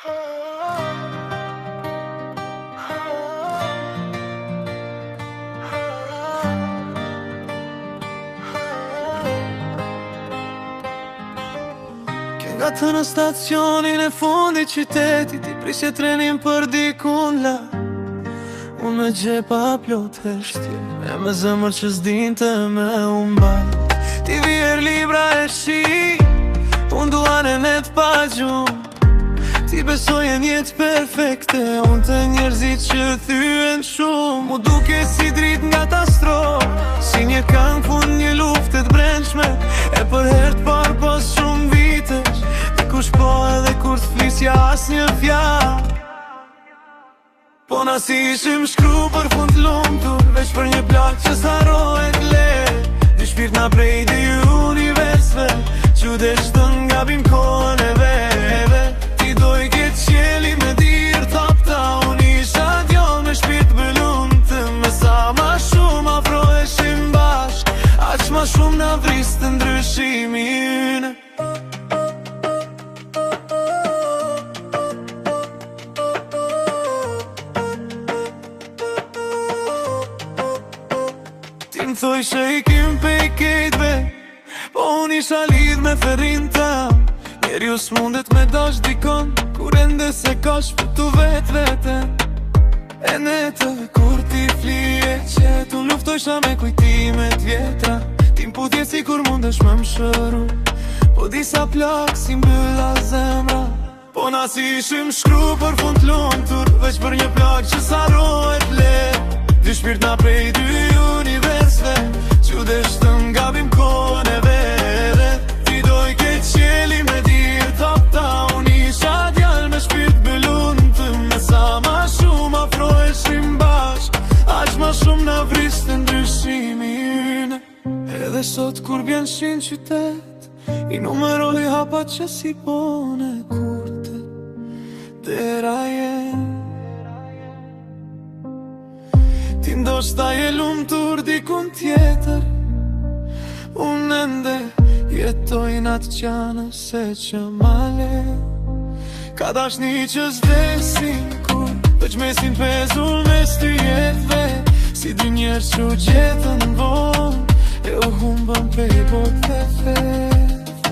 Nga të në stacionin e fundi qytetit I prisje trenin për dikun la Unë me gjepa plot heshtje E me zemër që s'dinte me umbaj Ti vjer libra e shi Unë duan e net pa gjumë Ti besoj e njetë perfekte Unë të njerëzit që thyen shumë Mu duke si drit nga ta stro Si një këngë fund një luftet brendshme E për hert par pas shumë vitesh Dhe kush po edhe kur t'flisja as një fjall Po na si ishim shkru për fund lumtur Veç për një plak që s'harohet let Dy shpirt na prej dy universve Qydesh të ngabim kohën e veve Ti doj këtë qjeli me dirë tapta Unë isha djall me shpirt bëllum të Me sa ma shumë afroheshim bashk Aq ma shumë na vriste ndryshimi yne Më thoj që I kim pej kejtve Po unë isha lidh me ferrin tam Njeri u s'mundet me dash dikon Kur ende se ka shpëtu vet veten E netëve kur ti flije qet Unë luftojsha me kujtimet vjetra Ti m'putje si kur mundesh me më shëru Po disa plak si mbylla zemra Po na si ishim shkru për fund lumtur Veç për një plak që s'harohet let Dy shpirt na prej dy universve Qydesh të ngabim kohën e vere Ti doj këtë qjeli me dirë tapta Unë isha djall me shpirt bëllun të Me sa ma shumë afroheshim bashk Aq ma shumë na vriste ndryshimi yne Edhe sot kur bjen shin qytet I numeroj hapat që si pone kurte Dera jen Ti ndoshta je lumtur dikun tjetër Unë ende jetoj natë qanë se që male Ka dashni që s'desin kur Veç mesin pezull mes ty jetve Si dy njerës që gjetën von E u humbën prej botë e fet